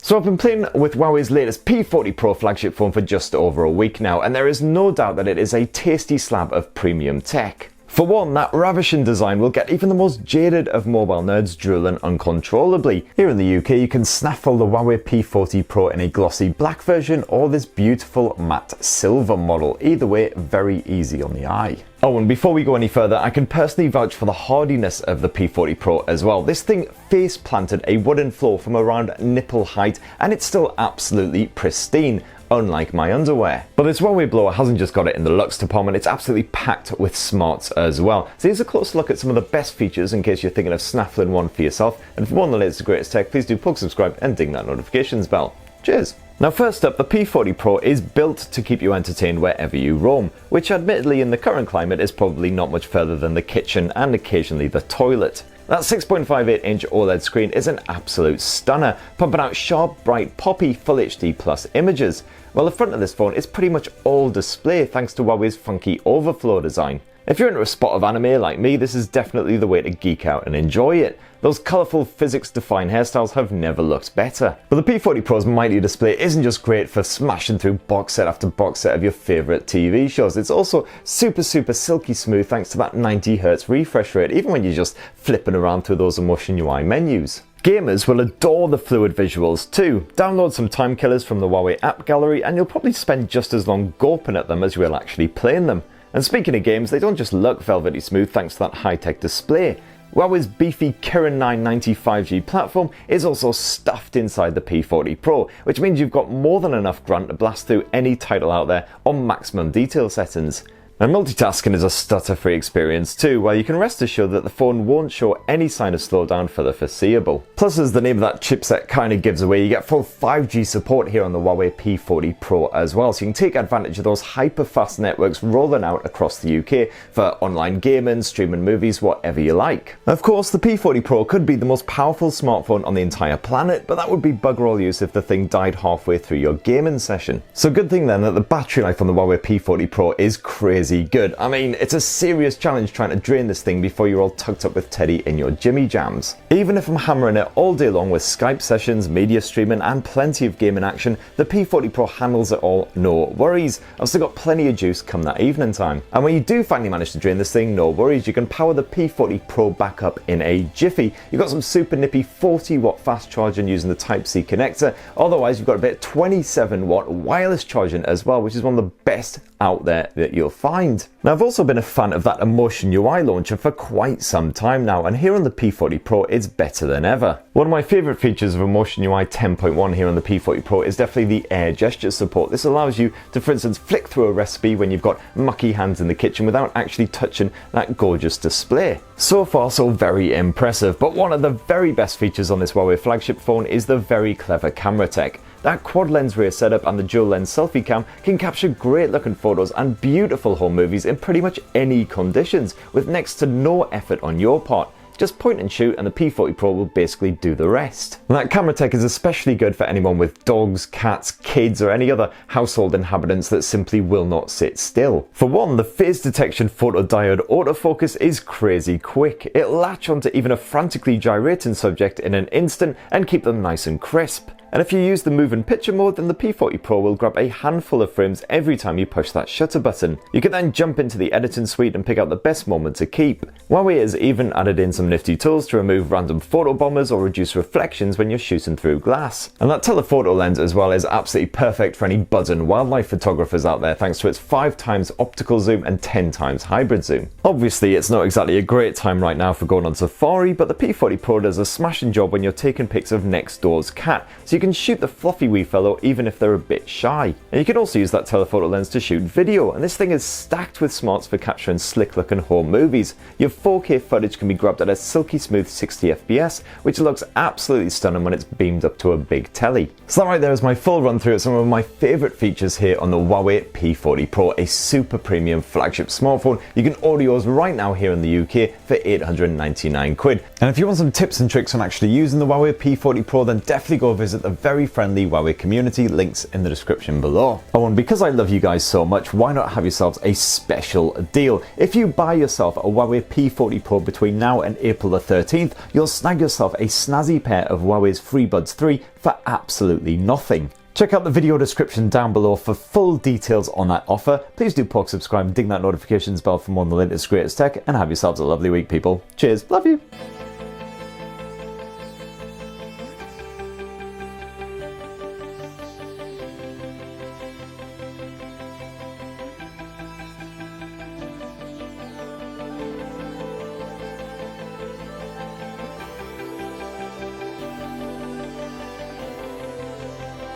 So I've been playing with Huawei's latest P40 Pro flagship phone for just over a week now, and there is no doubt that it is a tasty slab of premium tech. For one, that ravishing design will get even the most jaded of mobile nerds drooling uncontrollably. Here in the UK, you can snaffle the Huawei P40 Pro in a glossy black version or this beautiful matte silver model. Either way, very easy on the eye. Oh, and before we go any further, I can personally vouch for the hardiness of the P40 Pro as well. This thing face planted a wooden floor from around nipple height, and it's still absolutely pristine, unlike my underwear. But this Huawei blower hasn't just got it in the luxe department, it's absolutely packed with smarts as well. So here's a close look at some of the best features in case you're thinking of snaffling one for yourself. And for more on the latest and greatest tech, please do plug subscribe and ding that notifications bell. Cheers! Now first up, the P40 Pro is built to keep you entertained wherever you roam, which admittedly in the current climate is probably not much further than the kitchen and occasionally the toilet. That 6.58-inch OLED screen is an absolute stunner, pumping out sharp, bright, poppy Full HD Plus images, while the front of this phone is pretty much all display thanks to Huawei's funky overflow design. If you're into a spot of anime like me, this is definitely the way to geek out and enjoy it. Those colourful physics-defined hairstyles have never looked better. But the P40 Pro's mighty display isn't just great for smashing through box set after box set of your favourite TV shows, it's also super silky smooth thanks to that 90Hz refresh rate, even when you're just flipping around through those EMUI menus. Gamers will adore the fluid visuals too. Download some time killers from the Huawei app gallery and you'll probably spend just as long gawping at them as you will actually playing them. And speaking of games, they don't just look velvety smooth thanks to that high-tech display. Huawei's beefy Kirin 990 5G platform is also stuffed inside the P40 Pro, which means you've got more than enough grunt to blast through any title out there on maximum detail settings. And multitasking is a stutter-free experience too, where you can rest assured that the phone won't show any sign of slowdown for the foreseeable. Plus, as the name of that chipset kind of gives away, you get full 5G support here on the Huawei P40 Pro as well, so you can take advantage of those hyper-fast networks rolling out across the UK for online gaming, streaming movies, whatever you like. Of course, the P40 Pro could be the most powerful smartphone on the entire planet, but that would be bugger all use if the thing died halfway through your gaming session. So good thing then that the battery life on the Huawei P40 Pro is crazy good. I mean, it's a serious challenge trying to drain this thing before you're all tucked up with Teddy in your Jimmy Jams. Even if I'm hammering it all day long with Skype sessions, media streaming and plenty of gaming action, the P40 Pro handles it all, no worries. I've still got plenty of juice come that evening time. And when you do finally manage to drain this thing, no worries, you can power the P40 Pro back up in a jiffy. You've got some super nippy 40-watt fast charging using the Type-C connector, otherwise you've got a bit 27-watt wireless charging as well, which is one of the best out there that you'll find. Now, I've also been a fan of that EMUI launcher for quite some time now, and here on the P40 Pro it's better than ever. One of my favourite features of EMUI 10.1 here on the P40 Pro is definitely the air gesture support. This allows you to, for instance, flick through a recipe when you've got mucky hands in the kitchen without actually touching that gorgeous display. So far so very impressive, but one of the very best features on this Huawei flagship phone is the very clever camera tech. That quad lens rear setup and the dual lens selfie cam can capture great looking photos and beautiful home movies in pretty much any conditions, with next to no effort on your part. Just point and shoot and the P40 Pro will basically do the rest. And that camera tech is especially good for anyone with dogs, cats, kids or any other household inhabitants that simply will not sit still. For one, the Phase Detection PhotoDiode autofocus is crazy quick. It'll latch onto even a frantically gyrating subject in an instant and keep them nice and crisp. And if you use the move and picture mode, then the P40 Pro will grab a handful of frames every time you push that shutter button. You can then jump into the editing suite and pick out the best moment to keep. Huawei has even added in some nifty tools to remove random photo bombers or reduce reflections when you're shooting through glass. And that telephoto lens as well is absolutely perfect for any buzzing wildlife photographers out there thanks to its 5x optical zoom and 10x hybrid zoom. Obviously it's not exactly a great time right now for going on safari, but the P40 Pro does a smashing job when you're taking pics of next door's cat, so you can shoot the fluffy wee fellow even if they're a bit shy. And you can also use that telephoto lens to shoot video, and this thing is stacked with smarts for capturing slick looking home movies. Your 4K footage can be grabbed at a silky smooth 60 FPS, which looks absolutely stunning when it's beamed up to a big telly. So that right there is my full run through of some of my favourite features here on the Huawei P40 Pro, a super premium flagship smartphone. You can order yours right now here in the UK for 899 quid. And if you want some tips and tricks on actually using the Huawei P40 Pro, then definitely go visit the very friendly Huawei community, links in the description below. Oh, and because I love you guys so much, why not have yourselves a special deal? If you buy yourself a Huawei P40 Pro between now and April the 13th, you'll snag yourself a snazzy pair of Huawei's FreeBuds 3 for absolutely nothing. Check out the video description down below for full details on that offer. Please do poke, subscribe, and ding that notifications bell for more on the latest greatest tech, and have yourselves a lovely week, people. Cheers, love you.